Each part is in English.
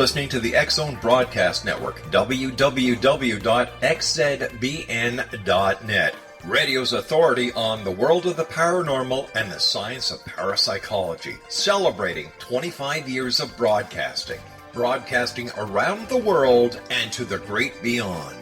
listening to the X-Zone Broadcast Network, www.xzbn.net. Radio's authority on the world of the paranormal and the science of parapsychology, celebrating 25 years of broadcasting. Broadcasting around the world and to the great beyond.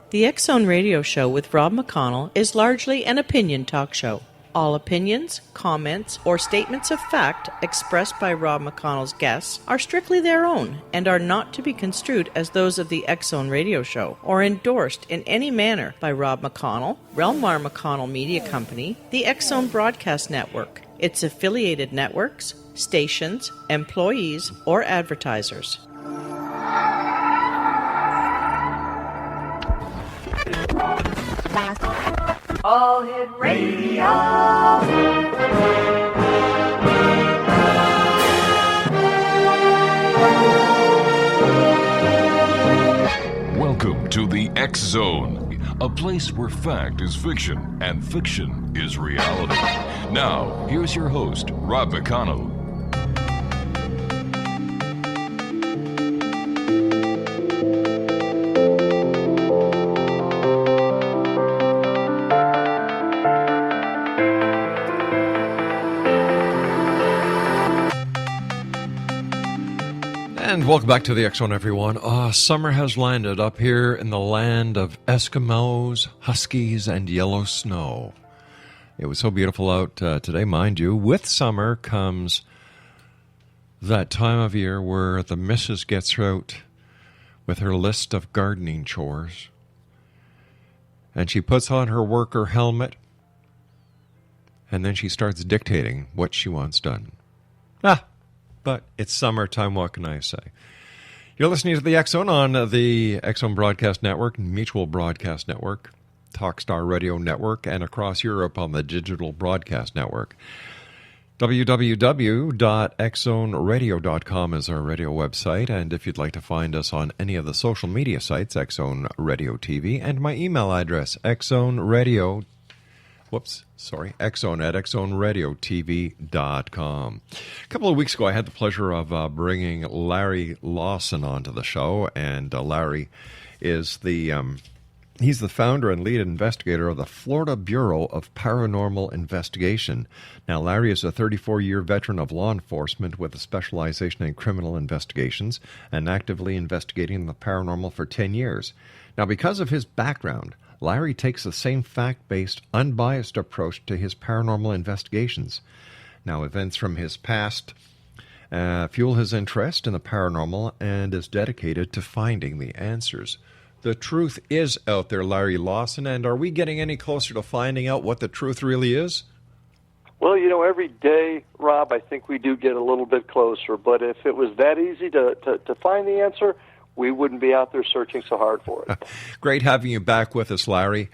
The X-Zone Radio Show with Rob McConnell is largely an opinion talk show. All opinions, comments, or statements of fact expressed by Rob McConnell's guests are strictly their own and are not to be construed as those of the X-Zone Radio Show or endorsed in any manner by Rob McConnell, Relmar McConnell Media Company, the X-Zone Broadcast Network, its affiliated networks, stations, employees, or advertisers. All Hit Radio. Welcome to the X-Zone, a place where fact is fiction and fiction is reality. Now, here's your host, Rob McConnell. And welcome back to the X-Zone, everyone. Summer has landed up here in the land of Eskimos, Huskies, and yellow snow. It was so beautiful out today, mind you. With summer comes that time of year where the missus gets out with her list of gardening chores, and she puts on her worker helmet, and then she starts dictating what she wants done. But it's summertime, what can I say? You're listening to the X-Zone on the X-Zone Broadcast Network, Mutual Broadcast Network, Talkstar Radio Network, and across Europe on the Digital Broadcast Network. www.xzoneradio.com is our radio website, and if you'd like to find us on any of the social media sites, X-Zone Radio TV, and my email address, xzoneradio.com. X-Zone at xzoneradiotv.com. A couple of weeks ago, I had the pleasure of bringing Larry Lawson onto the show, and Larry is he's the founder and lead investigator of the Florida Bureau of Paranormal Investigation. Now, Larry is a 34-year veteran of law enforcement with a specialization in criminal investigations and actively investigating the paranormal for 10 years. Now, because of his background, Larry takes the same fact-based, unbiased approach to his paranormal investigations. Now, events from his past fuel his interest in the paranormal and is dedicated to finding the answers. The truth is out there, Larry Lawson, and are we getting any closer to finding out what the truth really is? Well, every day, Rob, I think we do get a little bit closer, but if it was that easy to find the answer, we wouldn't be out there searching so hard for it. Great having you back with us, Larry.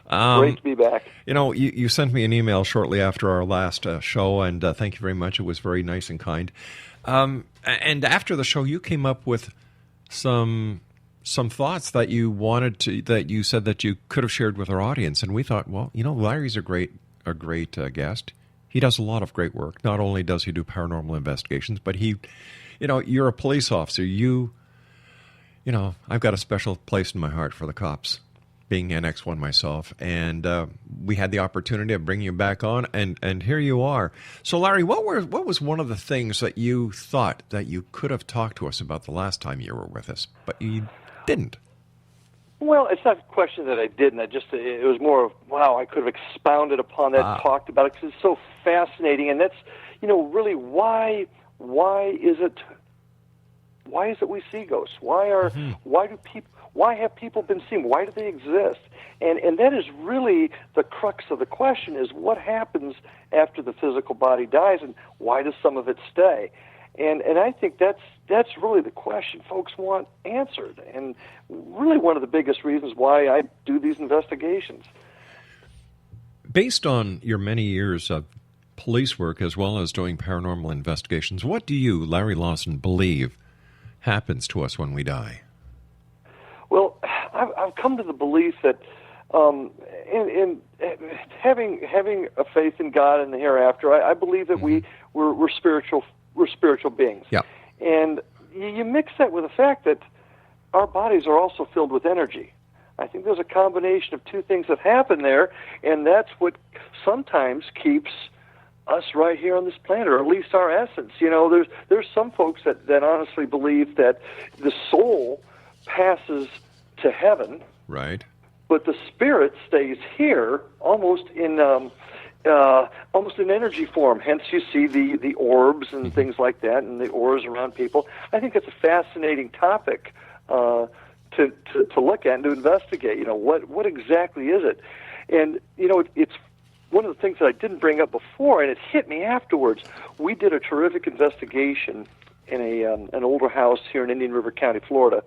Great to be back. You sent me an email shortly after our last show, and thank you very much. It was very nice and kind. And after the show, you came up with some thoughts that you said that you could have shared with our audience, and we thought, well, Larry's a great guest. He does a lot of great work. Not only does he do paranormal investigations, but you're a police officer. I've got a special place in my heart for the cops, being an X1 myself, and we had the opportunity of bringing you back on, and here you are. So, Larry, what was one of the things that you thought that you could have talked to us about the last time you were with us, but you didn't? Well, it's not a question that I didn't. It was more of, wow, I could have expounded upon that, talked about it, because it's so fascinating, and that's, really why is it we see ghosts? Why have people been seen? Why do they exist? And that is really the crux of the question, is what happens after the physical body dies, and why does some of it stay? And I think that's really the question folks want answered, and really one of the biggest reasons why I do these investigations. Based on your many years of police work as well as doing paranormal investigations, what do you, Larry Lawson, believe happens to us when we die? Well, I've come to the belief that in having a faith in God and the hereafter, I believe that we're spiritual beings. Yeah. And you mix that with the fact that our bodies are also filled with energy. I think there's a combination of two things that happen there, and that's what sometimes keeps us right here on this planet, or at least our essence. There's some folks that honestly believe that the soul passes to heaven, right, but the spirit stays here, almost in energy form. Hence, you see the orbs and things like that, and the auras around people. I think it's a fascinating topic to look at and to investigate. What exactly is it? And it's one of the things that I didn't bring up before, and it hit me afterwards. We did a terrific investigation in an older house here in Indian River County, Florida,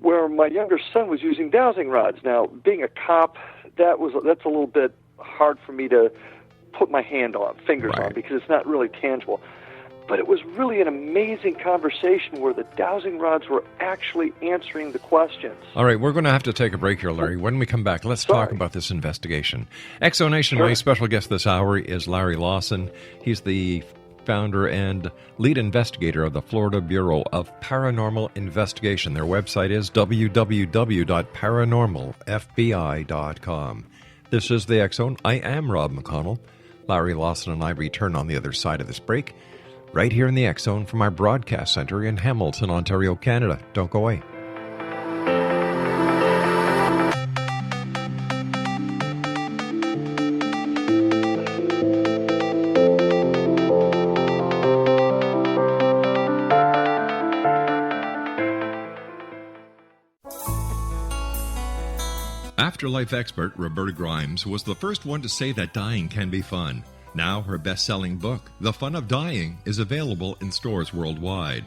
where my younger son was using dowsing rods. Now, being a cop, that's a little bit hard for me to put my fingers on, because it's not really tangible. But it was really an amazing conversation where the dowsing rods were actually answering the questions. All right, we're going to have to take a break here, Larry. When we come back, let's talk about this investigation. Exonation, my special guest this hour is Larry Lawson. He's the founder and lead investigator of the Florida Bureau of Paranormal Investigation. Their website is www.paranormalfbi.com. This is the X-Zone. I am Rob McConnell. Larry Lawson and I return on the other side of this break, right here in the X-Zone from our broadcast center in Hamilton, Ontario, Canada. Don't go away. Afterlife expert Roberta Grimes was the first one to say that dying can be fun. Now her best-selling book, The Fun of Dying, is available in stores worldwide.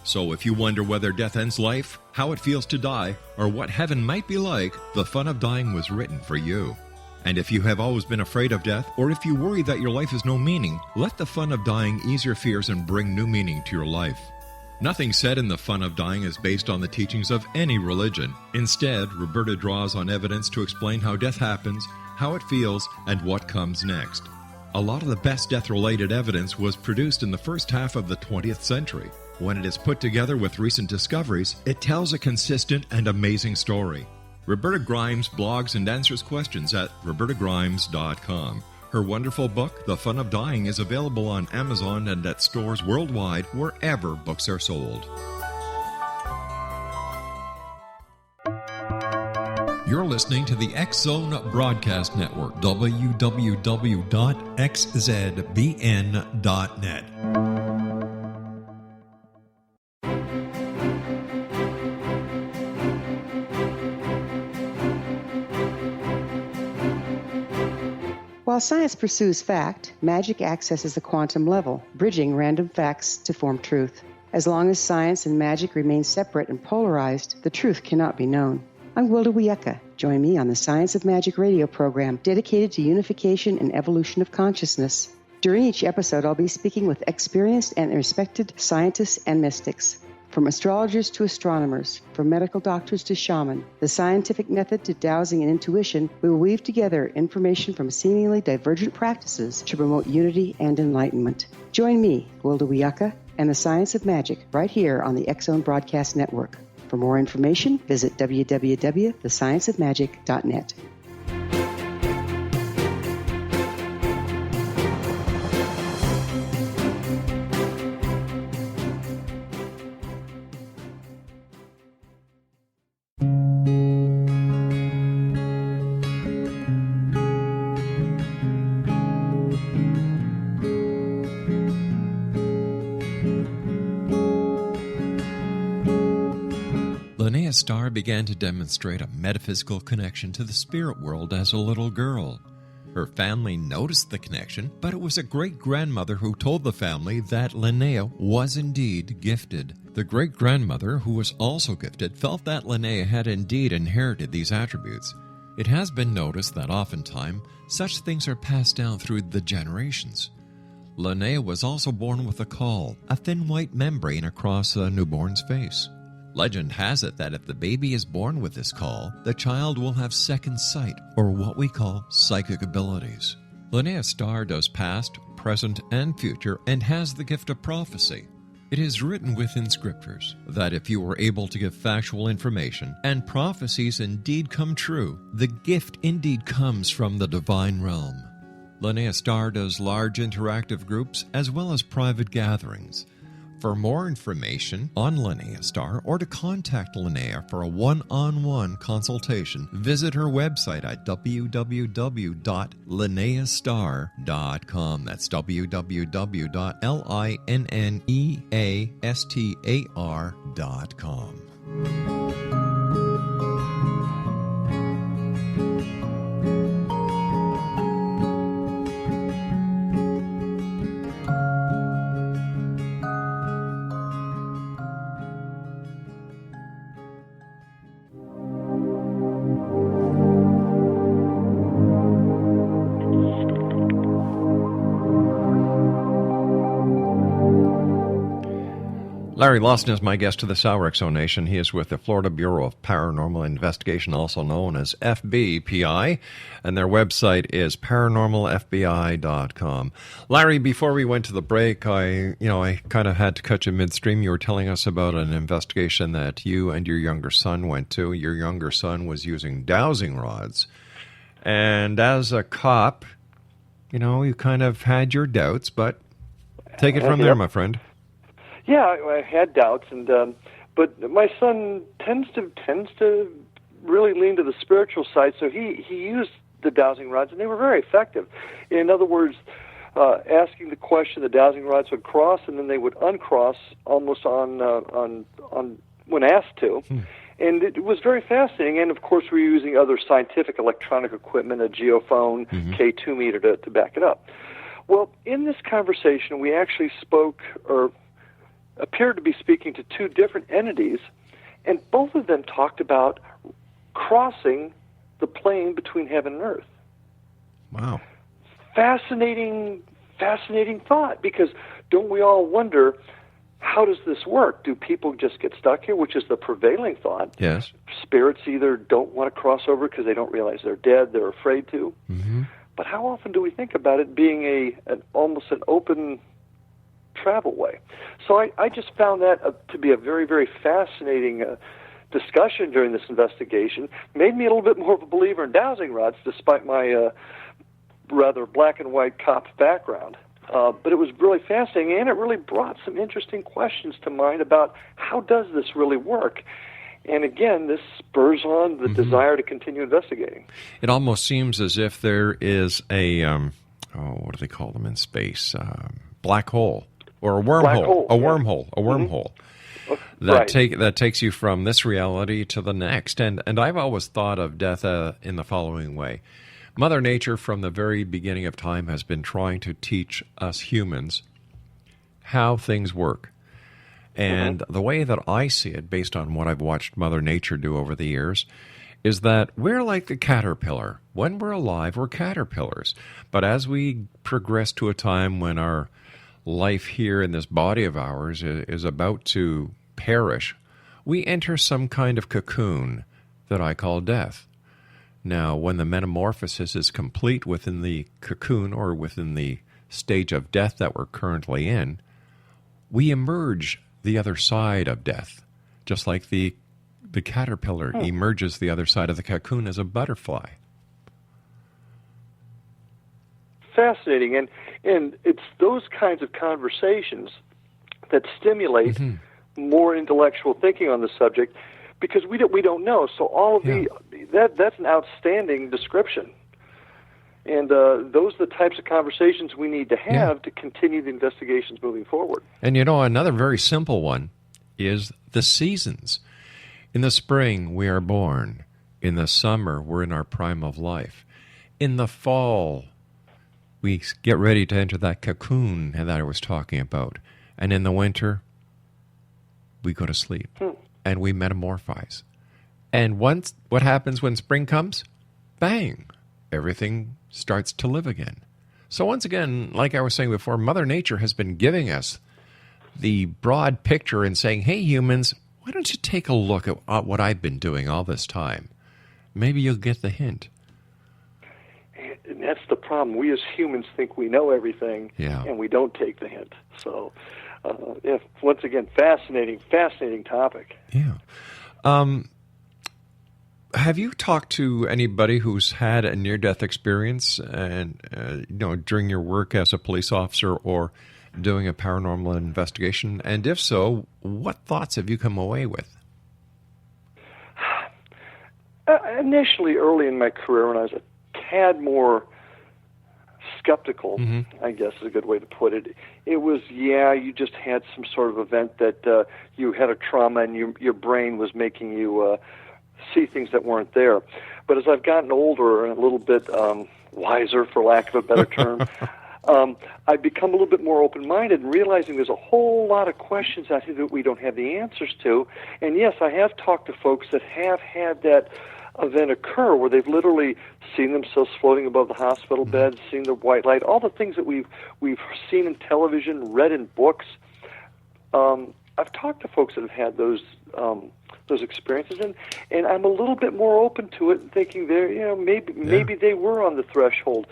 So if you wonder whether death ends life, how it feels to die, or what heaven might be like, The Fun of Dying was written for you. And if you have always been afraid of death, or if you worry that your life has no meaning, let The Fun of Dying ease your fears and bring new meaning to your life. Nothing said in The Fun of Dying is based on the teachings of any religion. Instead, Roberta draws on evidence to explain how death happens, how it feels, and what comes next. A lot of the best death-related evidence was produced in the first half of the 20th century. When it is put together with recent discoveries, it tells a consistent and amazing story. Roberta Grimes blogs and answers questions at robertagrimes.com. Her wonderful book, The Fun of Dying, is available on Amazon and at stores worldwide wherever books are sold. You're listening to the X-Zone Broadcast Network, www.xzbn.net. While science pursues fact, magic accesses the quantum level, bridging random facts to form truth. As long as science and magic remain separate and polarized, the truth cannot be known. I'm Wilda Wiyaka. Join me on the Science of Magic radio program dedicated to unification and evolution of consciousness. During each episode, I'll be speaking with experienced and respected scientists and mystics. From astrologers to astronomers, from medical doctors to shaman, the scientific method to dowsing and intuition, we will weave together information from seemingly divergent practices to promote unity and enlightenment. Join me, Wilda Wiyaka, and the Science of Magic right here on the X Zone Broadcast Network. For more information, visit www.thescienceofmagic.net. Starr began to demonstrate a metaphysical connection to the spirit world as a little girl. Her family noticed the connection, but it was a great-grandmother who told the family that Linnea was indeed gifted. The great-grandmother, who was also gifted, felt that Linnea had indeed inherited these attributes. It has been noticed that oftentimes such things are passed down through the generations. Linnea was also born with a caul, a thin white membrane across a newborn's face. Legend has it that if the baby is born with this caul, the child will have second sight, or what we call psychic abilities. Linnea Starr does past, present, and future, and has the gift of prophecy. It is written within scriptures that if you are able to give factual information, and prophecies indeed come true, the gift indeed comes from the divine realm. Linnea Starr does large interactive groups as well as private gatherings. For more information on Linnea Starr or to contact Linnea for a one-on-one consultation, visit her website at www.linneastar.com. That's www.linneastar.com. Larry Lawson is my guest to this hour, Exonation. He is with the Florida Bureau of Paranormal Investigation, also known as FBPI, and their website is paranormalfbi.com. Larry, before we went to the break, I kind of had to cut you midstream. You were telling us about an investigation that you and your younger son went to. Your younger son was using dowsing rods, and as a cop, you kind of had your doubts, but take it from there, my friend. Yeah, I had doubts, but my son tends to really lean to the spiritual side. So he used the dowsing rods, and they were very effective. In other words, asking the question, the dowsing rods would cross, and then they would uncross almost on when asked to. And it was very fascinating. And of course, we were using other scientific electronic equipment, a geophone, K2 meter to back it up. Well, in this conversation, we actually spoke or appeared to be speaking to two different entities, and both of them talked about crossing the plane between heaven and earth. Wow. Fascinating thought, because don't we all wonder, how does this work? Do people just get stuck here, which is the prevailing thought? Yes. Spirits either don't want to cross over because they don't realize they're dead, they're afraid to. But how often do we think about it being almost an open travel way? So I just found that to be a very, very fascinating discussion during this investigation. Made me a little bit more of a believer in dowsing rods, despite my rather black and white cop background. But it was really fascinating, and it really brought some interesting questions to mind about how does this really work? And again, this spurs on the desire to continue investigating. It almost seems as if there is a, what do they call them in space? Black hole. Or a wormhole, a wormhole that takes you from this reality to the next. And I've always thought of death in the following way. Mother Nature, from the very beginning of time, has been trying to teach us humans how things work. And the way that I see it, based on what I've watched Mother Nature do over the years, is that we're like the caterpillar. When we're alive, we're caterpillars. But as we progress to a time when our life here in this body of ours is about to perish, we enter some kind of cocoon that I call death. Now, when the metamorphosis is complete within the cocoon or within the stage of death that we're currently in, we emerge the other side of death, just like the caterpillar emerges the other side of the cocoon as a butterfly. Fascinating, and it's those kinds of conversations that stimulate more intellectual thinking on the subject, because we don't know. So all of that's an outstanding description, and those are the types of conversations we need to have to continue the investigations moving forward. And another very simple one is the seasons. In the spring, we are born. In the summer, we're in our prime of life. In the fall, we get ready to enter that cocoon that I was talking about. And in the winter, we go to sleep and we metamorphose. And what happens when spring comes? Bang! Everything starts to live again. So once again, like I was saying before, Mother Nature has been giving us the broad picture and saying, hey, humans, why don't you take a look at what I've been doing all this time? Maybe you'll get the hint. And that's the problem. We as humans think we know everything, and we don't take the hint. So, once again, fascinating topic. Yeah. Have you talked to anybody who's had a near-death experience, and during your work as a police officer or doing a paranormal investigation? And if so, what thoughts have you come away with? Initially, early in my career, when I was a tad more skeptical, I guess is a good way to put it, it was, you just had some sort of event that you had a trauma and your brain was making you see things that weren't there. But as I've gotten older and a little bit wiser, for lack of a better term, I've become a little bit more open-minded and realizing there's a whole lot of questions I think that we don't have the answers to. And yes, I have talked to folks that have had that event occur where they've literally seen themselves floating above the hospital bed, seen the white light, all the things that we've seen in television, read in books. I've talked to folks that have had those experiences, and I'm a little bit more open to it and thinking maybe they were on the threshold.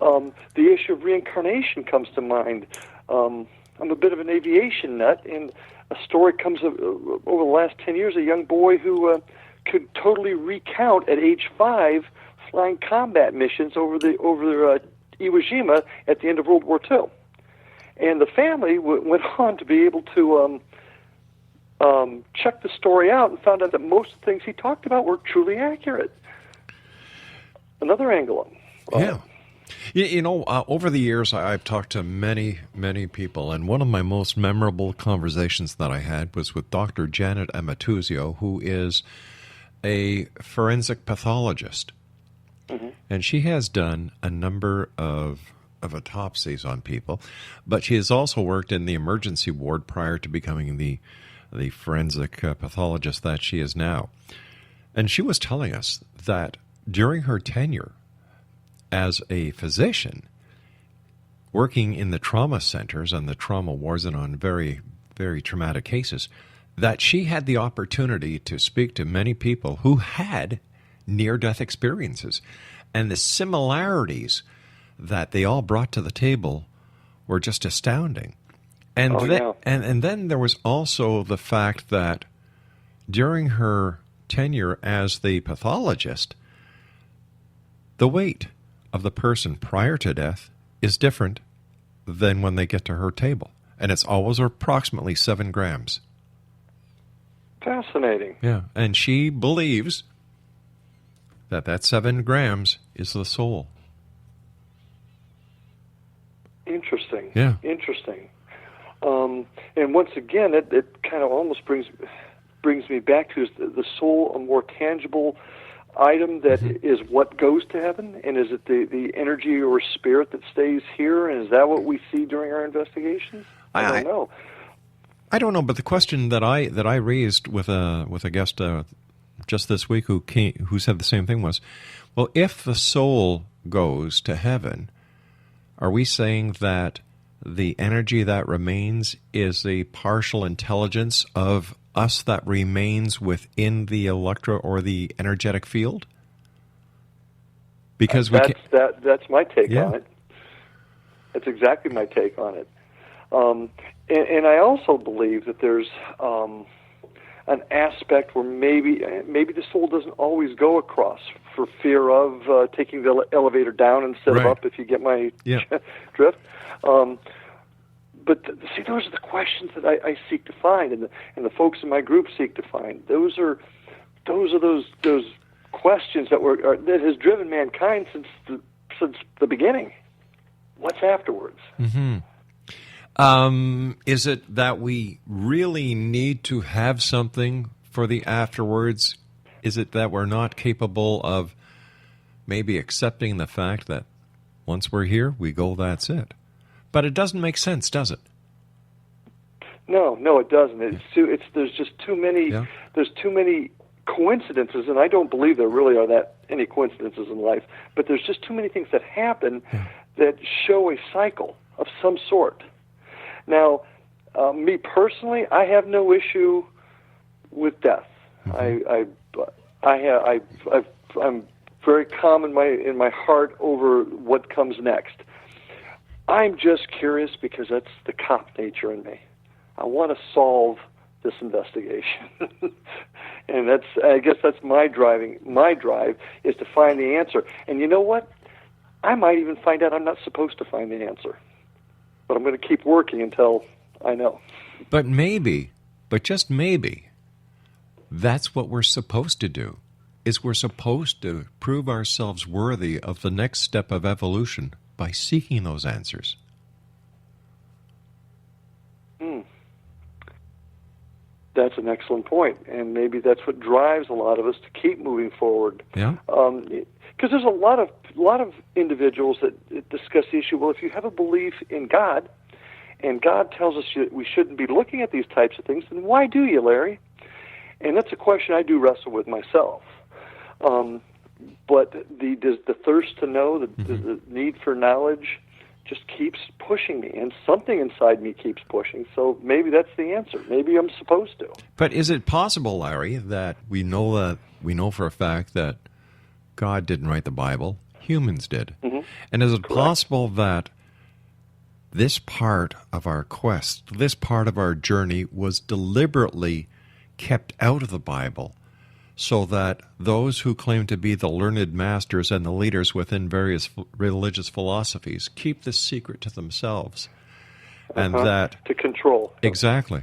The issue of reincarnation comes to mind. I'm a bit of an aviation nut, and a story comes over the last 10 years, a young boy who could totally recount at age 5 flying combat missions over Iwo Jima at the end of World War II. And the family went on to be able to check the story out and found out that most of the things he talked about were truly accurate. Another angle. Over the years, I've talked to many, many people, and one of my most memorable conversations that I had was with Dr. Janet Amatuzio, who is a forensic pathologist. And she has done a number of autopsies on people, but she has also worked in the emergency ward prior to becoming the forensic pathologist that she is now. And she was telling us that during her tenure as a physician, working in the trauma centers and the trauma wards and on very, very traumatic cases, that she had the opportunity to speak to many people who had near-death experiences. And the similarities that they all brought to the table were just astounding. And then there was also the fact that during her tenure as the pathologist, the weight of the person prior to death is different than when they get to her table. And it's always approximately 7 grams. Fascinating. Yeah, and she believes that 7 grams is the soul. Interesting. Yeah. Interesting. And once again, it kind of almost brings me back to, is the soul a more tangible item that is what goes to heaven? And is it the energy or spirit that stays here? And is that what we see during our investigations? I don't know. I don't know, but the question that I raised with a guest just this week who said the same thing was, well, if the soul goes to heaven, are we saying that the energy that remains is a partial intelligence of us that remains within the or the energetic field? Because that's my take Yeah. on it. That's exactly my take on it. And I also believe that there's an aspect where maybe the soul doesn't always go across for fear of taking the elevator down instead Right. of up, if you get my drift. But see, those are the questions that I seek to find, and the folks in my group seek to find. Those are those questions that has driven mankind since the beginning. What's afterwards? Mm-hmm. Is it that we really need to have something for the afterwards? Is it that we're not capable of maybe accepting the fact that once we're here, we go, that's it? But it doesn't make sense, does it? No, it doesn't. There's just too many. Yeah. There's too many coincidences, and I don't believe there really are that any coincidences in life. But there's just too many things that happen that show a cycle of some sort. Now, me personally, I have no issue with death. Mm-hmm. I'm very calm in my heart over what comes next. I'm just curious because that's the cop nature in me. I want to solve this investigation, and I guess that's my drive is to find the answer. And you know what? I might even find out I'm not supposed to find the answer, but I'm going to keep working until I know. But just maybe, that's what we're supposed to do. Is we're supposed to prove ourselves worthy of the next step of evolution by seeking those answers. That's an excellent point, and maybe that's what drives a lot of us to keep moving forward. Yeah. Because there's a lot of individuals that discuss the issue. Well, if you have a belief in God, and God tells us we shouldn't be looking at these types of things, then why do you, Larry? And that's a question I do wrestle with myself. But the thirst to know, the need for knowledge, just keeps pushing me, and something inside me keeps pushing. So maybe that's the answer. Maybe I'm supposed to. But is it possible, Larry, that we know for a fact that God didn't write the Bible, humans did? Mm-hmm. And is it possible that this part of our quest, this part of our journey, was deliberately kept out of the Bible so that those who claim to be the learned masters and the leaders within various religious philosophies keep this secret to themselves? And that... to control. Exactly.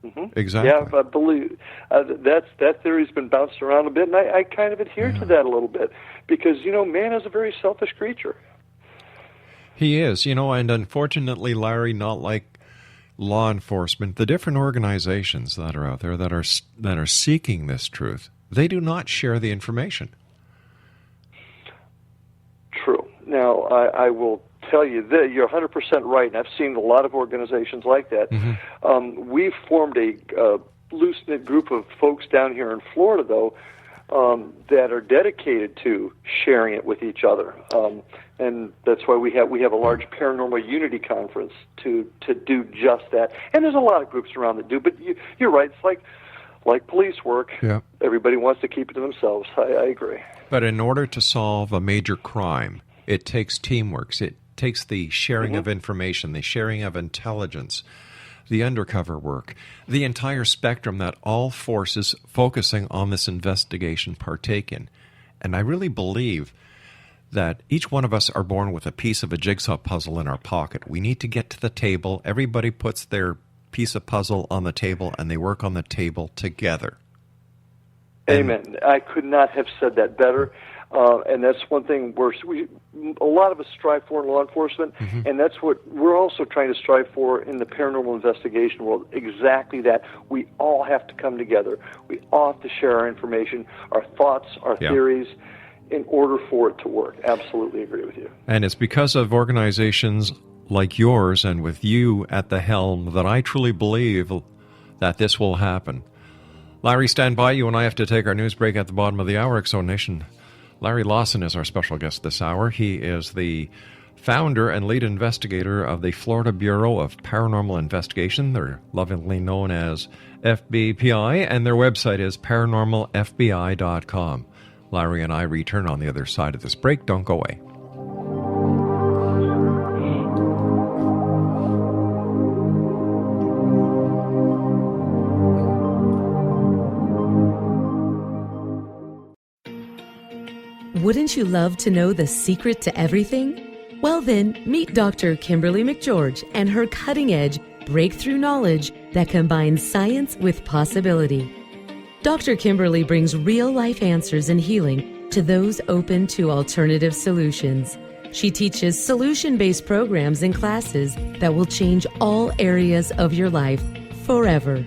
Mm-hmm. Exactly. Yeah, I believe that theory's been bounced around a bit, and I kind of adhere to that a little bit, because, man is a very selfish creature. He is, and unfortunately, Larry, not like law enforcement, the different organizations that are out there that are seeking this truth, they do not share the information. True. Now, I will tell you that you're 100% right, and I've seen a lot of organizations like that. Mm-hmm. We've formed a loose-knit group of folks down here in Florida, though, that are dedicated to sharing it with each other. And that's why we have a large Paranormal Unity Conference to do just that. And there's a lot of groups around that do, but you're right. It's like police work. Yeah. Everybody wants to keep it to themselves. I agree. But in order to solve a major crime, it takes teamwork. It takes the sharing of information, the sharing of intelligence, the undercover work, the entire spectrum that all forces focusing on this investigation partake in. And I really believe that each one of us are born with a piece of a jigsaw puzzle in our pocket. We need to get to the table. Everybody puts their piece of puzzle on the table, and they work on the table together. Amen. I could not have said that better. And that's one thing a lot of us strive for in law enforcement, and that's what we're also trying to strive for in the paranormal investigation world. Exactly that. We all have to come together. We all have to share our information, our thoughts, our theories, in order for it to work. Absolutely agree with you. And it's because of organizations like yours and with you at the helm that I truly believe that this will happen. Larry, stand by. You and I have to take our news break at the bottom of the hour. X-Zone Nation. Larry Lawson is our special guest this hour. He is the founder and lead investigator of the Florida Bureau of Paranormal Investigation. They're lovingly known as FBPI, and their website is paranormalfbi.com. Larry and I return on the other side of this break. Don't go away. Wouldn't you love to know the secret to everything? Well then, meet Dr. Kimberly McGeorge and her cutting-edge breakthrough knowledge that combines science with possibility. Dr. Kimberly brings real-life answers and healing to those open to alternative solutions. She teaches solution-based programs and classes that will change all areas of your life forever.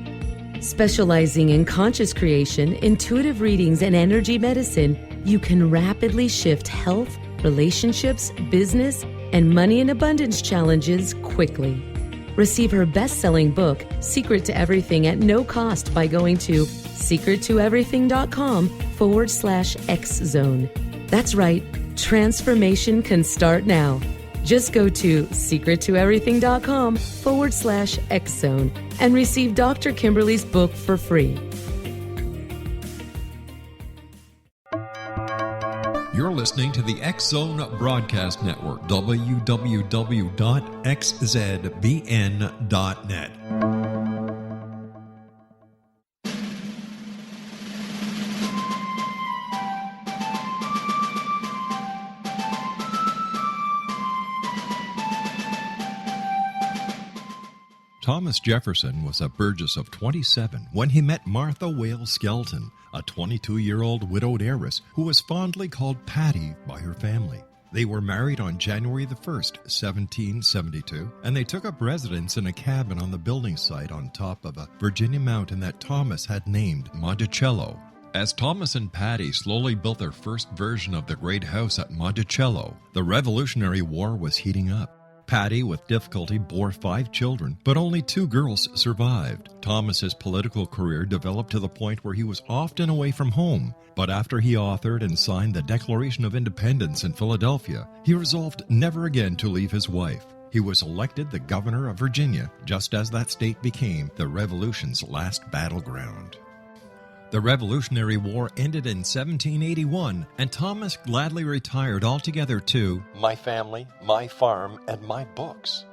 Specializing in conscious creation, intuitive readings, and energy medicine, you can rapidly shift health, relationships, business, and money and abundance challenges quickly. Receive her best-selling book, Secret to Everything, at no cost by going to secrettoeverything.com/X-Zone. That's right, transformation can start now. Just go to secrettoeverything.com/X-Zone and receive Dr. Kimberly's book for free. You're listening to the X-Zone Broadcast Network, www.xzbn.net. Thomas Jefferson was a Burgess of 27 when he met Martha Wales Skelton, a 22-year-old widowed heiress who was fondly called Patty by her family. They were married on January the 1st, 1772, and they took up residence in a cabin on the building site on top of a Virginia mountain that Thomas had named Monticello. As Thomas and Patty slowly built their first version of the great house at Monticello, the Revolutionary War was heating up. Patty, with difficulty, bore 5 children, but only 2 girls survived. Thomas's political career developed to the point where he was often away from home, but after he authored and signed the Declaration of Independence in Philadelphia, he resolved never again to leave his wife. He was elected the governor of Virginia, just as that state became the Revolution's last battleground. The Revolutionary War ended in 1781, and Thomas gladly retired altogether to my family, my farm, and my books.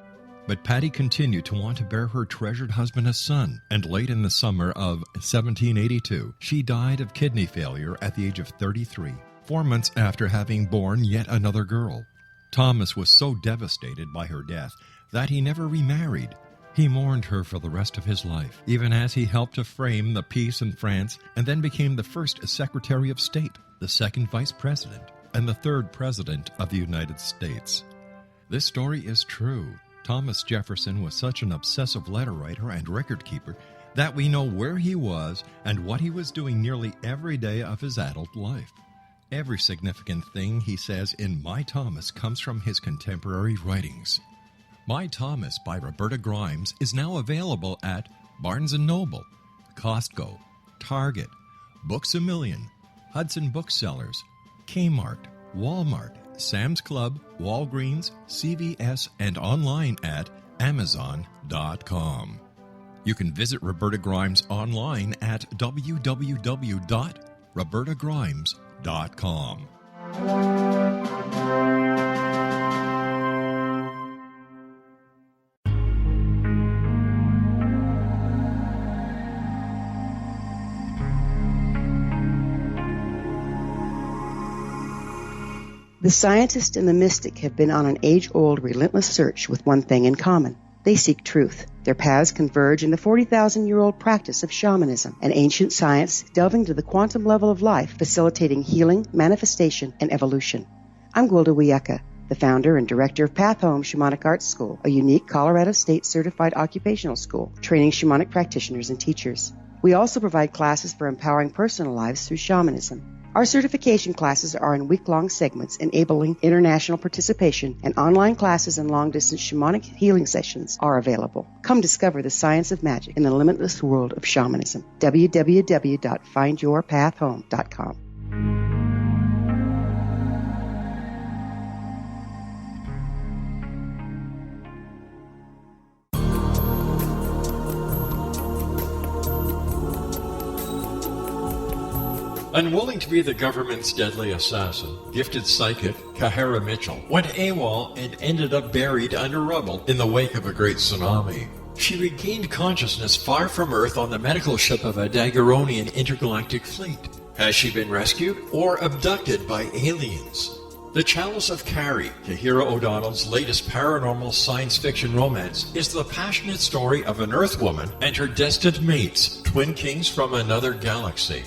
But Patty continued to want to bear her treasured husband a son, and late in the summer of 1782, she died of kidney failure at the age of 33, 4 months after having borne yet another girl. Thomas was so devastated by her death that he never remarried. He mourned her for the rest of his life, even as he helped to frame the peace in France and then became the first Secretary of State, the second Vice President, and the third President of the United States. This story is true. Thomas Jefferson was such an obsessive letter writer and record keeper that we know where he was and what he was doing nearly every day of his adult life. Every significant thing he says in My Thomas comes from his contemporary writings. My Thomas by Roberta Grimes is now available at Barnes & Noble, Costco, Target, Books A Million, Hudson Booksellers, Kmart, Walmart, Sam's Club, Walgreens, CVS, and online at Amazon.com. You can visit Roberta Grimes online at www.robertagrimes.com. The scientist and the mystic have been on an age-old, relentless search with one thing in common. They seek truth. Their paths converge in the 40,000-year-old practice of shamanism, an ancient science delving to the quantum level of life, facilitating healing, manifestation, and evolution. I'm Gwilda Wiyaka, the founder and director of Path Home Shamanic Arts School, a unique Colorado State-certified occupational school, training shamanic practitioners and teachers. We also provide classes for empowering personal lives through shamanism. Our certification classes are in week-long segments enabling international participation, and online classes and long-distance shamanic healing sessions are available. Come discover the science of magic in the limitless world of shamanism. www.findyourpathhome.com. Unwilling to be the government's deadly assassin, gifted psychic Kahara Mitchell went AWOL and ended up buried under rubble in the wake of a great tsunami. She regained consciousness far from Earth on the medical ship of a Daguerreonian intergalactic fleet. Has she been rescued or abducted by aliens? The Chalice of Carrie, Kahira O'Donnell's latest paranormal science fiction romance, is the passionate story of an Earth woman and her destined mates, twin kings from another galaxy.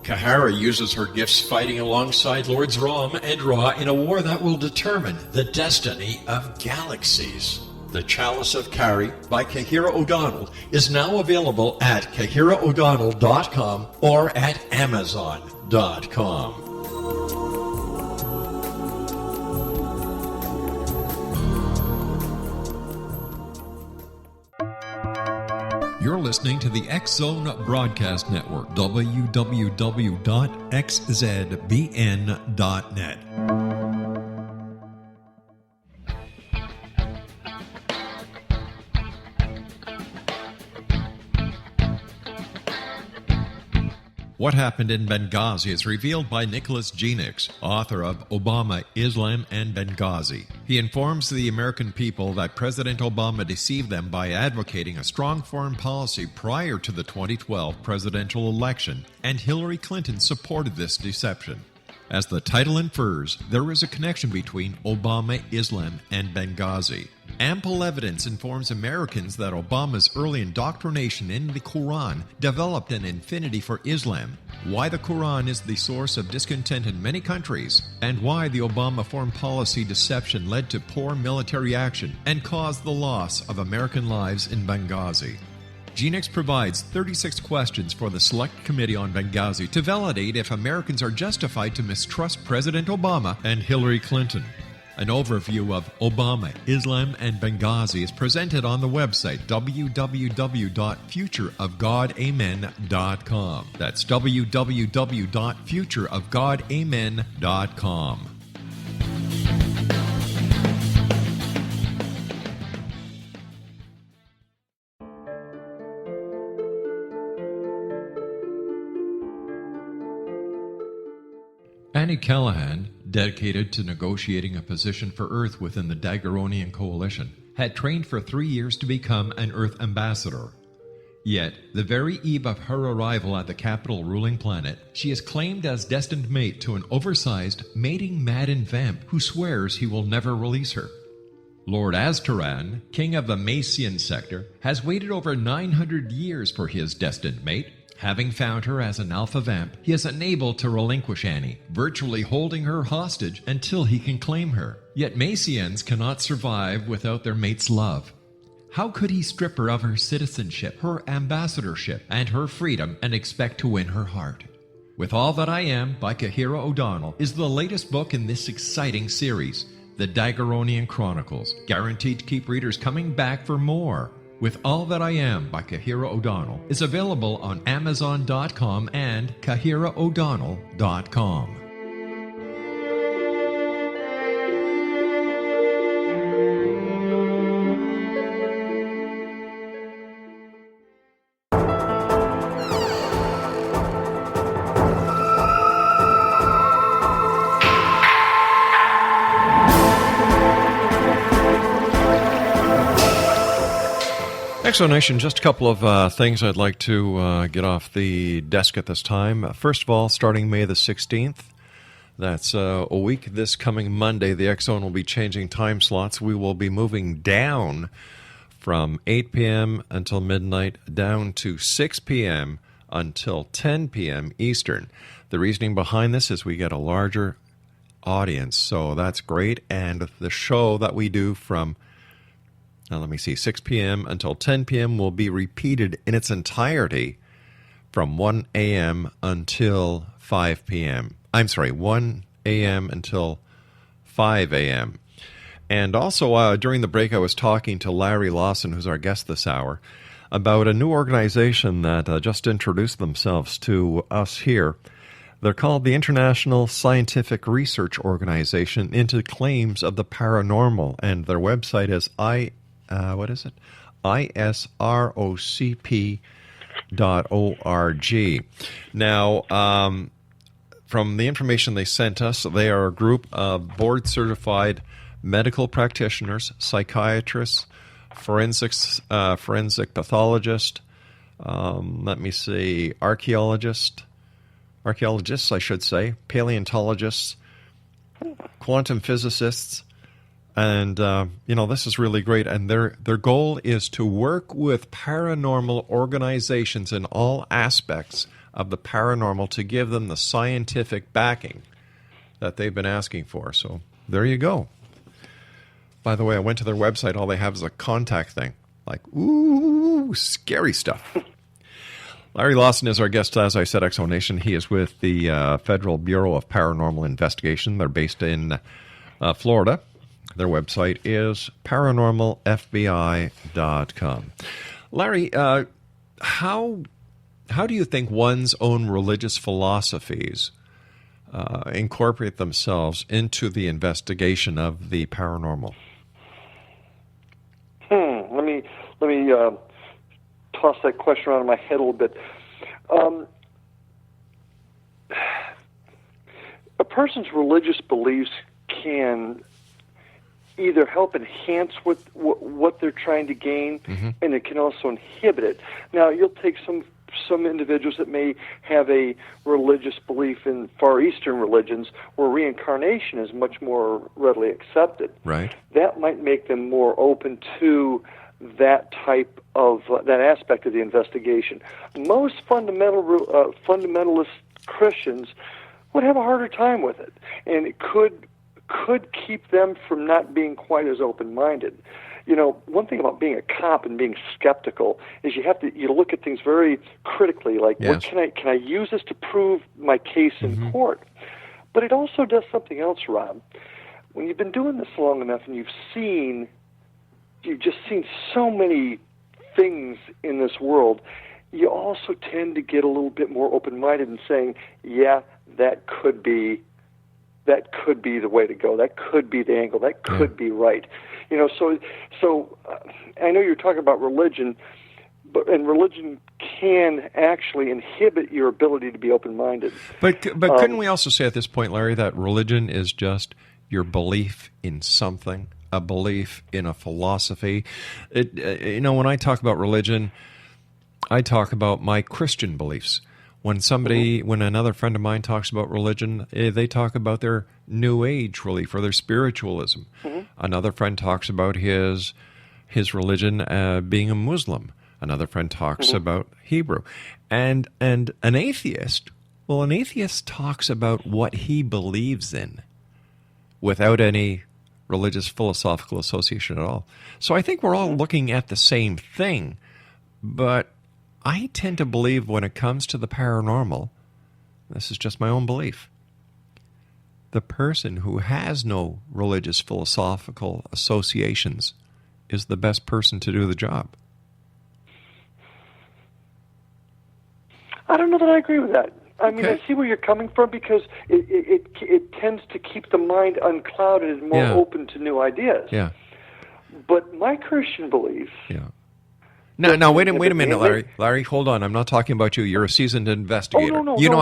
Kahara uses her gifts fighting alongside Lords Rom and Ra in a war that will determine the destiny of galaxies. The Chalice of Carrie by Kahira O'Donnell is now available at KahiraO'Donnell.com or at Amazon.com. You're listening to the X-Zone Broadcast Network, www.xzbn.net. What Happened in Benghazi is revealed by Nicholas Genix, author of Obama, Islam, and Benghazi. He informs the American people that President Obama deceived them by advocating a strong foreign policy prior to the 2012 presidential election, and Hillary Clinton supported this deception. As the title infers, there is a connection between Obama, Islam, and Benghazi. Ample evidence informs Americans that Obama's early indoctrination in the Quran developed an affinity for Islam, why the Quran is the source of discontent in many countries, and why the Obama foreign policy deception led to poor military action and caused the loss of American lives in Benghazi. Genix provides 36 questions for the Select Committee on Benghazi to validate if Americans are justified to mistrust President Obama and Hillary Clinton. An overview of Obama, Islam, and Benghazi is presented on the website www.futureofgodamen.com. That's www.futureofgodamen.com. Annie Callahan, dedicated to negotiating a position for Earth within the Daguerreonian Coalition, had trained for 3 years to become an Earth ambassador. Yet, the very eve of her arrival at the capital ruling planet, she is claimed as destined mate to an oversized, mating-maddened vamp who swears he will never release her. Lord Aztaran, king of the Macian sector, has waited over 900 years for his destined mate. Having found her as an alpha vamp, he is unable to relinquish Annie, virtually holding her hostage until he can claim her. Yet Macians cannot survive without their mate's love. How could he strip her of her citizenship, her ambassadorship, and her freedom and expect to win her heart? With All That I Am by Kahira O'Donnell is the latest book in this exciting series, The Daguerreonian Chronicles, guaranteed to keep readers coming back for more. With All That I Am by Kahira O'Donnell is available on Amazon.com and KahiraO'Donnell.com. Nation, just a couple of things I'd like to get off the desk at this time. First of all, starting May the 16th, that's a week this coming Monday, the X-Zone will be changing time slots. We will be moving down from 8 p.m. until midnight down to 6 p.m. until 10 p.m. Eastern. The reasoning behind this is we get a larger audience, so that's great. And the show that we do from 6 p.m. until 10 p.m. will be repeated in its entirety from 1 a.m. until 5 p.m. I'm sorry, 1 a.m. until 5 a.m. And also, during the break, I was talking to Larry Lawson, who's our guest this hour, about a new organization that just introduced themselves to us here. They're called the International Scientific Research Organization into Claims of the Paranormal, and their website is isrocp.org. Now, from the information they sent us, they are a group of board-certified medical practitioners, psychiatrists, forensic pathologists, archaeologists, I should say, paleontologists, quantum physicists, and this is really great. And their goal is to work with paranormal organizations in all aspects of the paranormal to give them the scientific backing that they've been asking for. So there you go. By the way, I went to their website. All they have is a contact thing. Like, ooh, scary stuff. Larry Lawson is our guest, as I said, Exonation. He is with the Federal Bureau of Paranormal Investigation. They're based in Florida. Their website is paranormalfbi.com. Larry, how do you think one's own religious philosophies incorporate themselves into the investigation of the paranormal? Let me toss that question around in my head a little bit. A person's religious beliefs can either help enhance what they're trying to gain, and it can also inhibit it. Now, you'll take some individuals that may have a religious belief in Far Eastern religions where reincarnation is much more readily accepted. Right. That might make them more open to that type of that aspect of the investigation. Most fundamentalist Christians would have a harder time with it, and it could keep them from not being quite as open-minded. You know, one thing about being a cop and being skeptical is you look at things very critically. Like, yes. Can I use this to prove my case in court? But it also does something else, Rob. When you've been doing this long enough and you've just seen so many things in this world, you also tend to get a little bit more open-minded and saying, yeah, that could be the way to go. That could be the angle. That could be right. You know, so I know you're talking about religion, and religion can actually inhibit your ability to be open-minded. But couldn't we also say at this point, Larry, that religion is just your belief in something, a belief in a philosophy? When I talk about religion, I talk about my Christian beliefs. When another friend of mine talks about religion, they talk about their New Age belief or their spiritualism. Another friend talks about his religion being a Muslim. Another friend talks about Hebrew. And an atheist talks about what he believes in without any religious philosophical association at all. So I think we're all looking at the same thing, but I tend to believe when it comes to the paranormal, this is just my own belief, the person who has no religious philosophical associations is the best person to do the job. I don't know that I agree with that. I mean, I see where you're coming from, because it tends to keep the mind unclouded and more open to new ideas. Yeah. But my Christian beliefs... Yeah. No, wait a minute, Larry. Larry, hold on. I'm not talking about you. You're a seasoned investigator. You know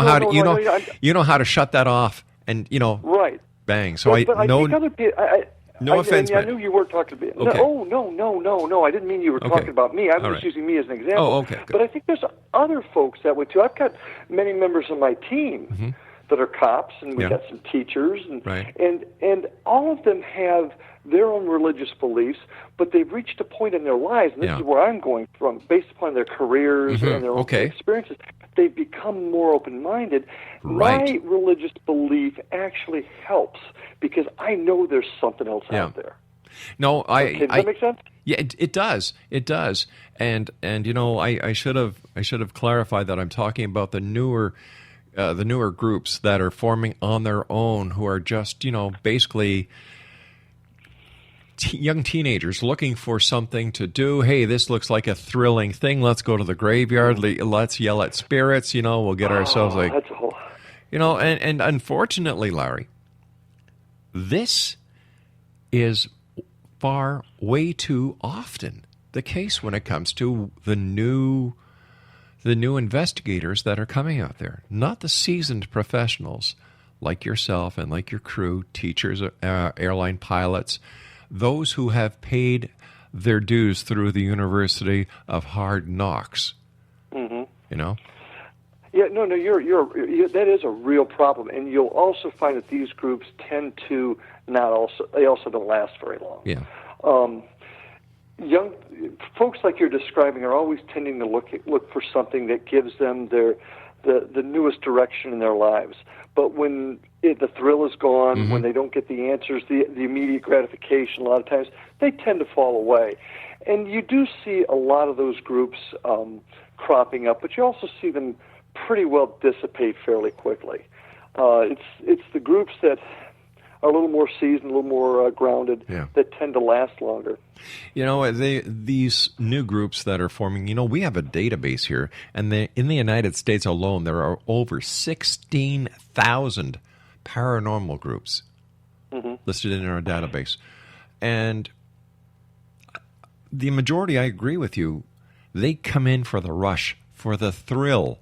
how to shut that off, and right. Bang. So but I think other people. No offense, I knew you weren't talking about me. Okay. No. I didn't mean you were talking about me. I was just using me as an example. Oh, okay. Good. But I think there's other folks that would too. I've got many members of my team that are cops, and we've got some teachers, and all of them have their own religious beliefs, but they've reached a point in their lives, and this is where I'm going from, based upon their careers and their own experiences, they've become more open-minded. Right. My religious belief actually helps, because I know there's something else out there. No, Okay, does that make sense? Yeah, it does. It does. And I should have clarified that I'm talking about the newer groups that are forming on their own, who are just basically young teenagers looking for something to do. Hey, this looks like a thrilling thing. Let's go to the graveyard. Let's yell at spirits. We'll get ourselves like that's a whole. And unfortunately, Larry, this is way too often the case when it comes to the new investigators that are coming out there, not the seasoned professionals like yourself and like your crew, teachers, airline pilots, those who have paid their dues through the University of Hard Knocks. Mm-hmm. Yeah, no, that is a real problem, and you'll also find that these groups tend to they also don't last very long. Yeah. Young folks like you're describing are always tending to look for something that gives them the newest direction in their lives. But when the thrill is gone, mm-hmm. when they don't get the answers, the immediate gratification, a lot of times they tend to fall away. And you do see a lot of those groups cropping up, but you also see them pretty well dissipate fairly quickly. It's the groups that are a little more seasoned, a little more grounded, that tend to last longer. These new groups that are forming, we have a database here, and in the United States alone, there are over 16,000 paranormal groups mm-hmm. listed in our database. And the majority, I agree with you, they come in for the rush, for the thrill.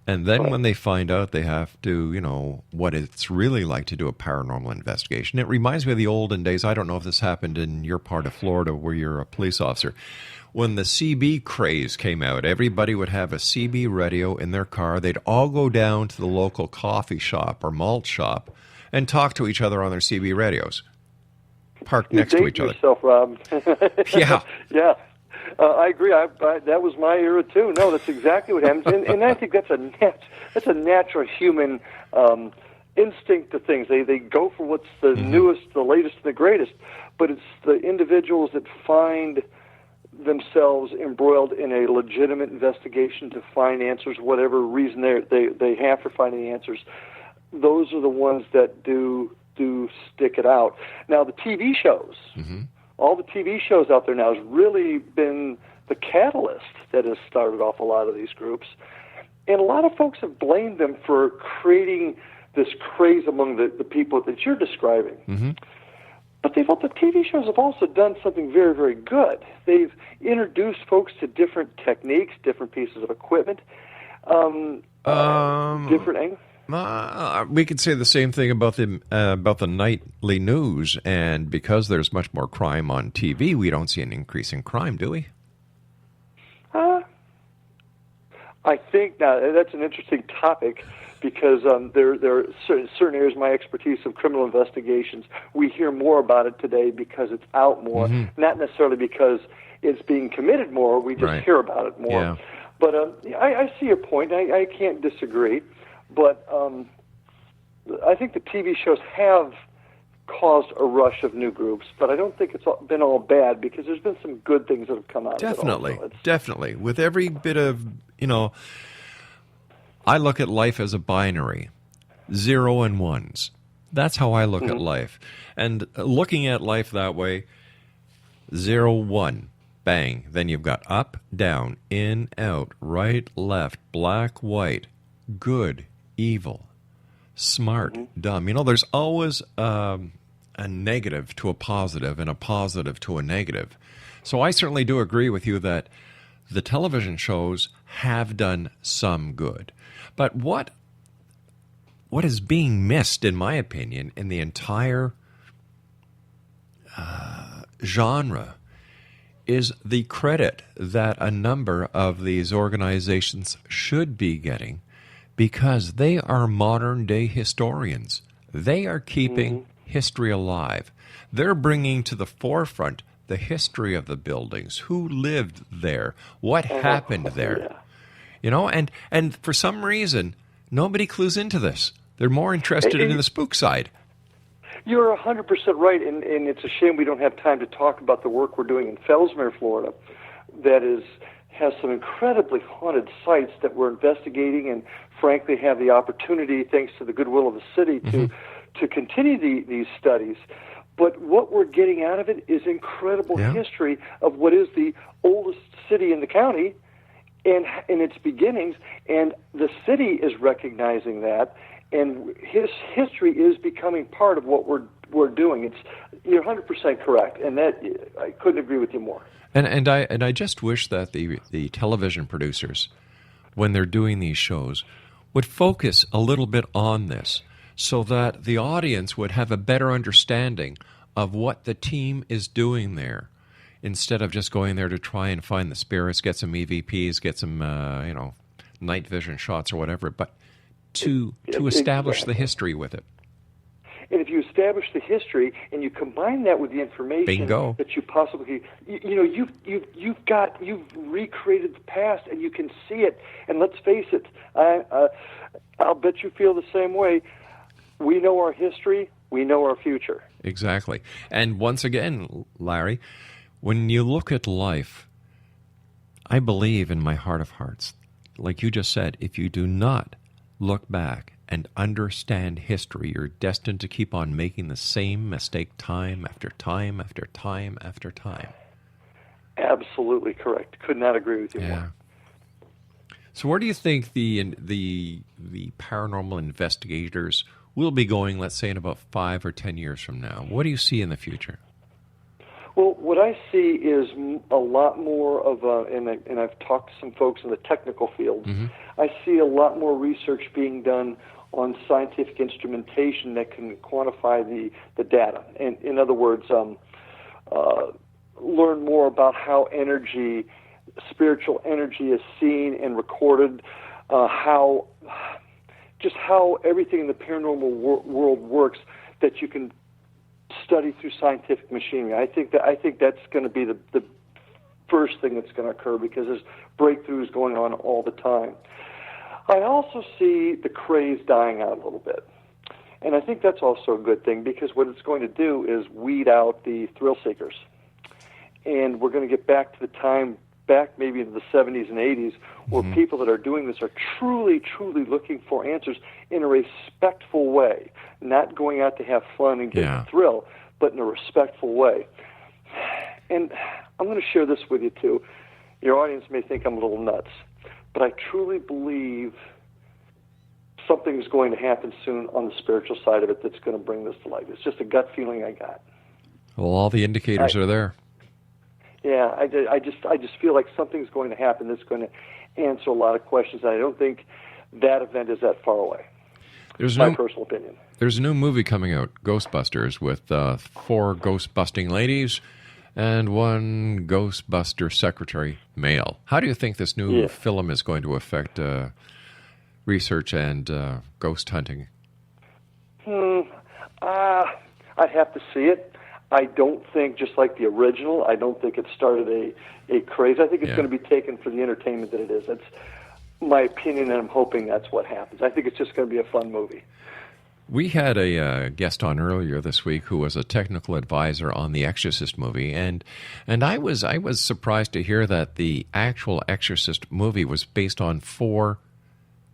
And then when they find out they have to, what it's really like to do a paranormal investigation. It reminds me of the olden days. I don't know if this happened in your part of Florida where you're a police officer. When the CB craze came out, everybody would have a CB radio in their car. They'd all go down to the local coffee shop or malt shop and talk to each other on their CB radios. Parked next to each other. Yourself, Rob. Yeah. Yeah. I agree. That was my era too. No, that's exactly what happens, and I think that's a natural human instinct to things. They go for what's the mm-hmm. newest, the latest, and the greatest. But it's the individuals that find themselves embroiled in a legitimate investigation to find answers, whatever reason they have for finding answers. Those are the ones that do stick it out. Now, the TV shows. Mm-hmm. All the TV shows out there now has really been the catalyst that has started off a lot of these groups. And a lot of folks have blamed them for creating this craze among the people that you're describing. Mm-hmm. But the TV shows have also done something very, very good. They've introduced folks to different techniques, different pieces of equipment, different angles. We could say the same thing about the nightly news, and because there's much more crime on TV, we don't see an increase in crime, do we? I think that's an interesting topic because there are certain areas of my expertise of criminal investigations. We hear more about it today because it's out more, mm-hmm. not necessarily because it's being committed more. We just hear about it more. Yeah. But I see your point. I can't disagree. But I think the TV shows have caused a rush of new groups, but I don't think it's been all bad because there's been some good things that have come out Definitely, of it. Definitely. With every bit of, I look at life as a binary, 0 and 1s. That's how I look mm-hmm. at life. And looking at life that way, 0, 1, bang. Then you've got up, down, in, out, right, left, black, white, good, evil, smart, mm-hmm. dumb. There's always a negative to a positive and a positive to a negative. So I certainly do agree with you that the television shows have done some good. But what is being missed, in my opinion, in the entire genre is the credit that a number of these organizations should be getting, because they are modern-day historians. They are keeping mm-hmm. history alive. They're bringing to the forefront the history of the buildings, who lived there, what happened there. Yeah. And for some reason, nobody clues into this. They're more interested in the spook side. You're 100% right, and it's a shame we don't have time to talk about the work we're doing in Fellsmere, Florida, that has some incredibly haunted sites that we're investigating, and frankly have the opportunity, thanks to the goodwill of the city, to continue these studies. But what we're getting out of it is incredible history of what is the oldest city in the county, and in its beginnings, and the city is recognizing that, and his history is becoming part of what we're doing. You're 100% correct, and that I couldn't agree with you more. And I just wish that the television producers, when they're doing these shows, would focus a little bit on this, so that the audience would have a better understanding of what the team is doing there, instead of just going there to try and find the spirits, get some EVPs, get some night vision shots or whatever, but to establish the history with it. And if you establish the history and you combine that with the information that you possibly, you've recreated the past, and you can see it. And let's face it, I'll bet you feel the same way. We know our history. We know our future. Exactly. And once again, Larry, when you look at life, I believe in my heart of hearts, like you just said, if you do not look back and understand history, you're destined to keep on making the same mistake time after time after time after time. Absolutely correct. Could not agree with you more. So where do you think the paranormal investigators will be going, let's say, in about 5 or 10 years from now? What do you see in the future? Well, what I see is a lot more of and I've talked to some folks in the technical field. I see a lot more research being done on scientific instrumentation that can quantify the data. And in other words, learn more about how spiritual energy is seen and recorded, how everything in the paranormal world works, that you can study through scientific machinery. I think that's going to be the first thing that's going to occur, because there's breakthroughs going on all the time. I also see the craze dying out a little bit, and I think that's also a good thing, because what it's going to do is weed out the thrill seekers, and we're going to get back to the time back maybe into the 70s and 80s, where people that are doing this are truly, truly looking for answers in a respectful way, not going out to have fun and get a thrill, but in a respectful way. And I'm going to share this with you, too. Your audience may think I'm a little nuts, but I truly believe something's going to happen soon on the spiritual side of it that's going to bring this to light. It's just a gut feeling I got. Well, all the indicators are there. Yeah, I just feel like something's going to happen that's going to answer a lot of questions. And I don't think that event is that far away. That's my personal opinion. There's a new movie coming out, Ghostbusters, with 4 ghost-busting ladies and 1 Ghostbuster secretary male. How do you think this new film is going to affect research and ghost hunting? I'd have to see it. I don't think, just like the original, I don't think it started a craze. I think it's going to be taken for the entertainment that it is. That's my opinion, and I'm hoping that's what happens. I think it's just going to be a fun movie. We had a guest on earlier this week who was a technical advisor on the Exorcist movie, and I was surprised to hear that the actual Exorcist movie was based on 4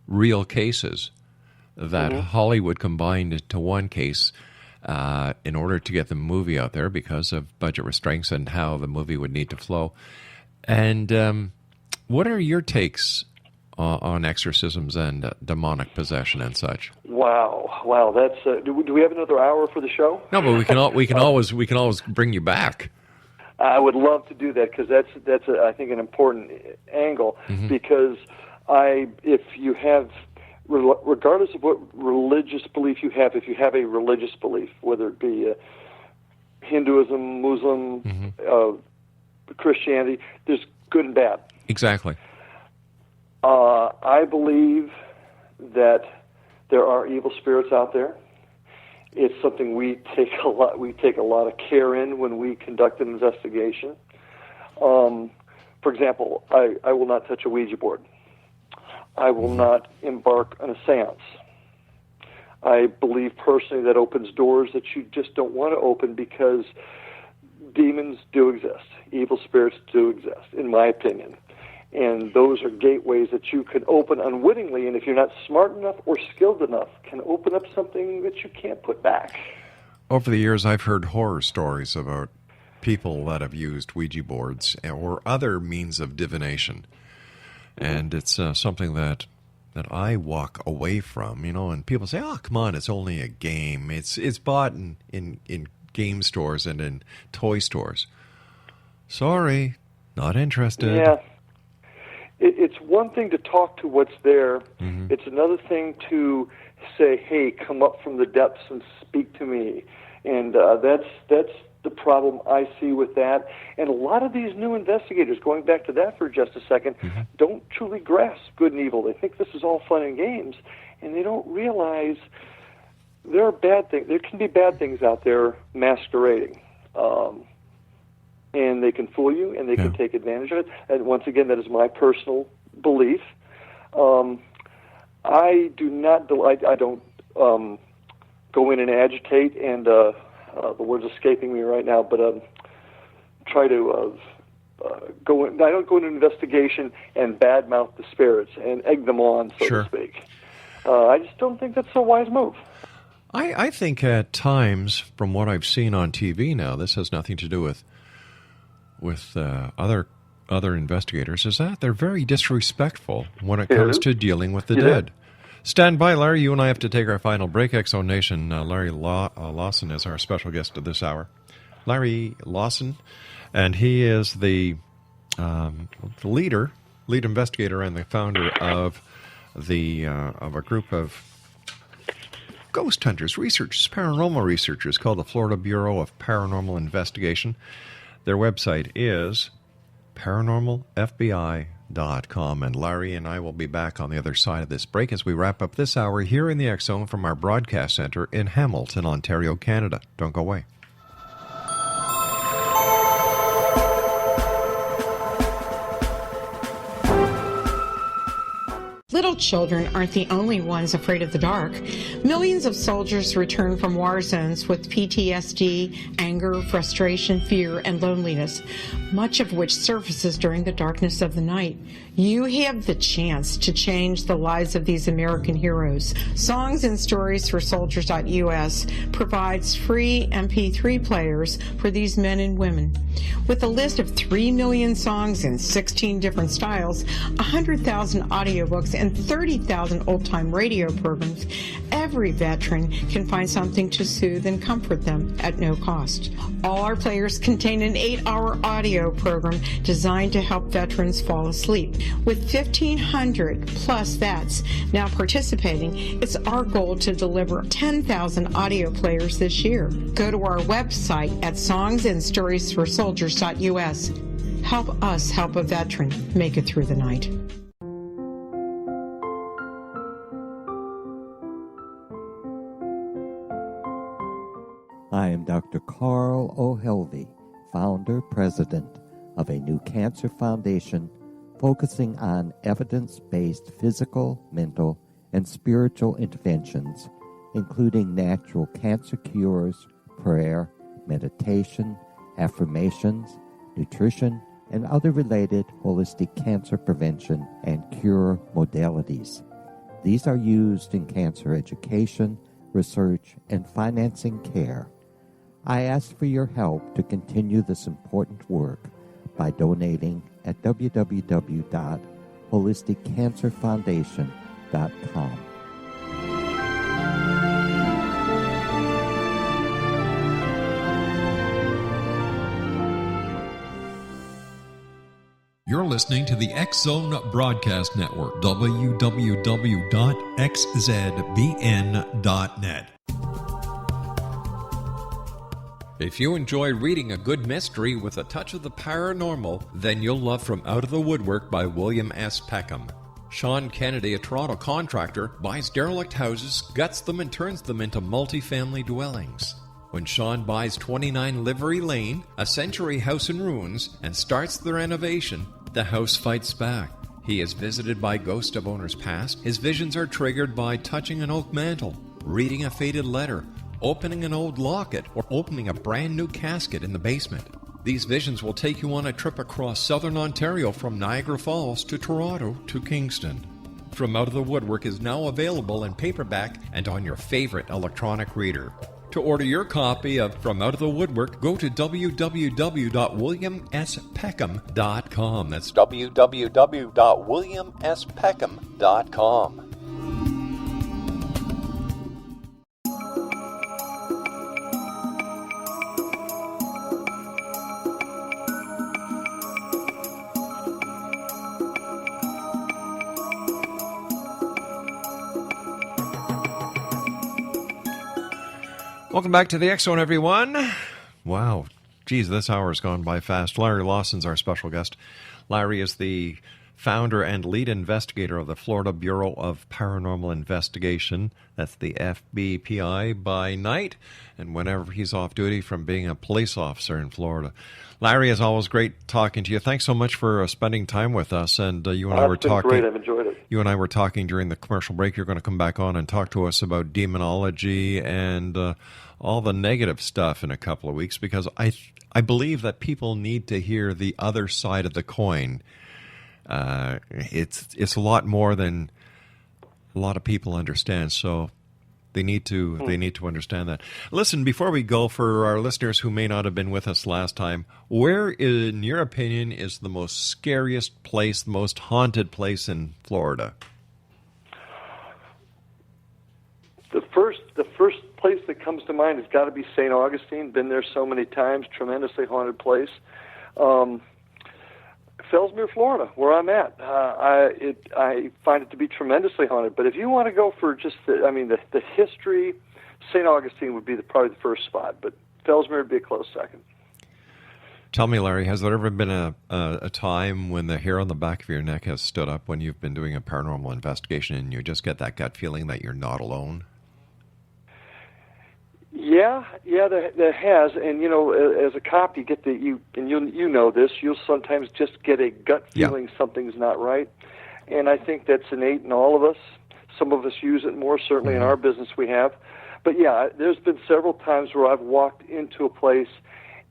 real cases that Hollywood combined into one case in order to get the movie out there because of budget restraints and how the movie would need to flow. And what are your takes on exorcisms and demonic possession and such? Wow, that's do we have another hour for the show? No, but we can always bring you back. I would love to do that, because that's I think an important angle, because if you have, regardless of what religious belief you have, if you have a religious belief, whether it be Hinduism, Muslim, Christianity, there's good and bad. Exactly. I believe that there are evil spirits out there. It's something we take a lot of care in when we conduct an investigation. For example, I will not touch a Ouija board. I will not embark on a seance. I believe personally that opens doors that you just don't want to open, because demons do exist. Evil spirits do exist, in my opinion. And those are gateways that you can open unwittingly, and if you're not smart enough or skilled enough, can open up something that you can't put back. Over the years, I've heard horror stories about people that have used Ouija boards or other means of divination. And it's something that I walk away from, and people say, oh, come on, it's only a game. It's bought in game stores and in toy stores. Sorry, not interested. Yeah. It's one thing to talk to what's there. Mm-hmm. It's another thing to say, hey, come up from the depths and speak to me. And that's the problem I see with that. And a lot of these new investigators, going back to that for just a second, mm-hmm. don't truly grasp good and evil. They think this is all fun and games, and they don't realize there are bad things. There can be bad things out there masquerading. And they can fool you, and they can take advantage of it. And once again, that is my personal belief. I do not. I don't go in and agitate. And the word's escaping me right now, but try to go in. I don't go into an investigation and badmouth the spirits and egg them on, so to speak. I just don't think that's a wise move. I think at times, from what I've seen on TV now, this has nothing to do with other investigators, is that they're very disrespectful when it comes to dealing with the dead. Stand by, Larry. You and I have to take our final break. X-Zone Nation, Larry Lawson is our special guest of this hour. Larry Lawson, and he is the lead investigator and the founder of a group of ghost hunters, researchers, paranormal researchers called the Florida Bureau of Paranormal Investigation. Their website is paranormalfbi.com, and Larry and I will be back on the other side of this break as we wrap up this hour here in the X-Zone from our broadcast center in Hamilton, Ontario, Canada. Don't go away. Little children aren't the only ones afraid of the dark. Millions of soldiers return from war zones with PTSD, anger, frustration, fear, and loneliness, much of which surfaces during the darkness of the night. You have the chance to change the lives of these American heroes. Songs and Stories for Soldiers.us provides free MP3 players for these men and women. With a list of 3 million songs in 16 different styles, 100,000 audiobooks, and 30,000 old-time radio programs, every veteran can find something to soothe and comfort them at no cost. All our players contain an 8-hour audio program designed to help veterans fall asleep. With 1,500 plus vets now participating, it's our goal to deliver 10,000 audio players this year. Go to our website at songsandstoriesforsoldiers.us. Help us help a veteran make it through the night. I am Dr. Carl O'Helvey, founder, president of a new cancer foundation focusing on evidence-based physical, mental, and spiritual interventions, including natural cancer cures, prayer, meditation, affirmations, nutrition, and other related holistic cancer prevention and cure modalities. These are used in cancer education, research, and financing care. I ask for your help to continue this important work by donating at www.holisticcancerfoundation.com. You're listening to the X-Zone Broadcast Network, www.xzbn.net. If you enjoy reading a good mystery with a touch of the paranormal, then you'll love From Out of the Woodwork by William S. Peckham. Sean Kennedy, a Toronto contractor, buys derelict houses, guts them, and turns them into multi-family dwellings. When Sean buys 29 Livery Lane, a century house in ruins, and starts the renovation, the house fights back. He is visited by ghosts of owners past. His visions are triggered by touching an oak mantle. reading a faded letter, opening an old locket, or opening a brand new casket in the basement. These visions will take you on a trip across southern Ontario from Niagara Falls to Toronto to Kingston. From Out of the Woodwork is now available in paperback and on your favorite electronic reader. To order your copy of From Out of the Woodwork, go to www.williamspeckham.com. That's www.williamspeckham.com. Welcome back to the X Zone, everyone. Wow. Geez, this hour has gone by fast. Larry Lawson's our special guest. Larry is the founder and lead investigator of the Florida Bureau of Paranormal Investigation. That's the FBPI by night, and whenever he's off duty from being a police officer in Florida. Larry, it's always great talking to you. Thanks so much for spending time with us. And you and I were talking. Great. I've enjoyed it. You and I were talking during the commercial break. You're going to come back on and talk to us about demonology and all the negative stuff in a couple of weeks, because I believe that people need to hear the other side of the coin. It's a lot more than a lot of people understand. So they need to understand that. Listen, before we go, for our listeners who may not have been with us last time, where, in your opinion, is the most scariest place, the most haunted place in Florida? The first place that comes to mind has got to be St. Augustine. Been there so many times. Tremendously haunted place. Fellsmere, Florida, where I'm at. I find it to be tremendously haunted. But if you want to go for just the history, St. Augustine would be probably the first spot. But Fellsmere would be a close second. Tell me, Larry, has there ever been a time when the hair on the back of your neck has stood up when you've been doing a paranormal investigation and you just get that gut feeling that you're not alone? Yeah, there has, and as a cop, you get you know this. You'll sometimes just get a gut feeling something's not right, and I think that's innate in all of us. Some of us use it more, certainly in our business we have, but yeah, there's been several times where I've walked into a place,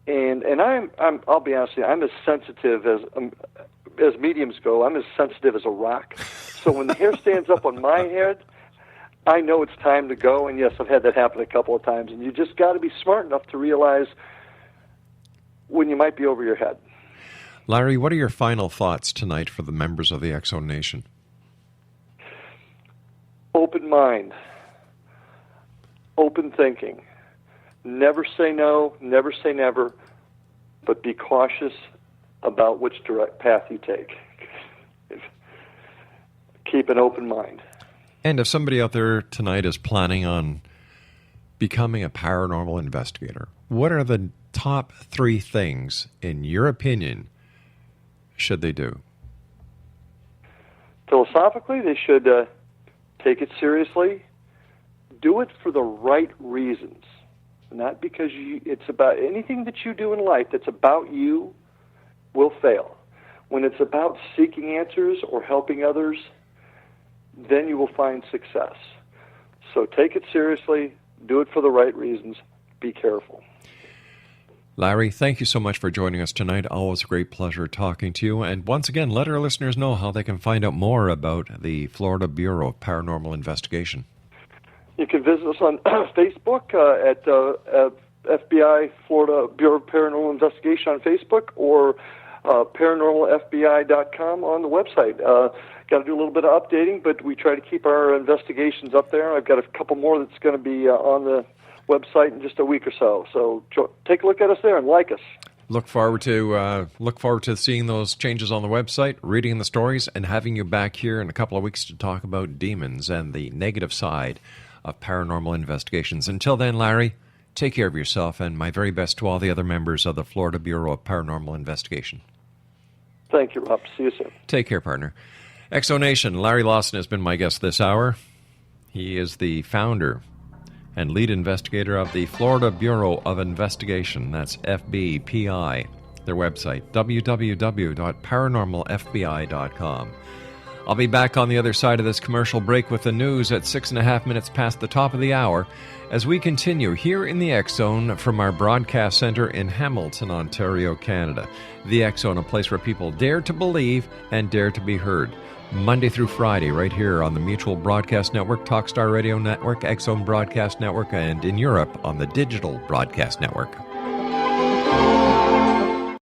and I'll be honest with you, I'm as sensitive as mediums go. I'm as sensitive as a rock. So when the hair stands up on my head, I know it's time to go, and yes, I've had that happen a couple of times, and you just got to be smart enough to realize when you might be over your head. Larry, what are your final thoughts tonight for the members of the X Zone Nation? Open mind, open thinking. Never say no, never say never, but be cautious about which direct path you take. Keep an open mind. And if somebody out there tonight is planning on becoming a paranormal investigator, what are the top 3 things, in your opinion, should they do? Philosophically, they should take it seriously. Do it for the right reasons. Not because it's about anything that you do in life that's about you will fail. When it's about seeking answers or helping others, then you will find success. So take it seriously, do it for the right reasons, be careful. Larry, thank you so much for joining us tonight. Always a great pleasure talking to you. And once again, let our listeners know how they can find out more about the Florida Bureau of Paranormal Investigation. You can visit us on Facebook at FBI Florida Bureau of Paranormal Investigation on Facebook, or paranormalfbi.com on the website. Got to do a little bit of updating, but we try to keep our investigations up there. I've got a couple more that's going to be on the website in just a week or so. So take a look at us there and like us. Look forward to seeing those changes on the website, reading the stories, and having you back here in a couple of weeks to talk about demons and the negative side of paranormal investigations. Until then, Larry, take care of yourself, and my very best to all the other members of the Florida Bureau of Paranormal Investigation. Thank you, Rob. See you soon. Take care, partner. X Zone Nation, Larry Lawson has been my guest this hour. He is the founder and lead investigator of the Florida Bureau of Investigation. That's FBPI. Their website, www.paranormalfbi.com. I'll be back on the other side of this commercial break with the news at 6.5 minutes past the top of the hour as we continue here in the X-Zone from our broadcast center in Hamilton, Ontario, Canada. The X-Zone, a place where people dare to believe and dare to be heard. Monday through Friday, right here on the Mutual Broadcast Network, Talkstar Radio Network, X-Zone Broadcast Network, and in Europe on the Digital Broadcast Network.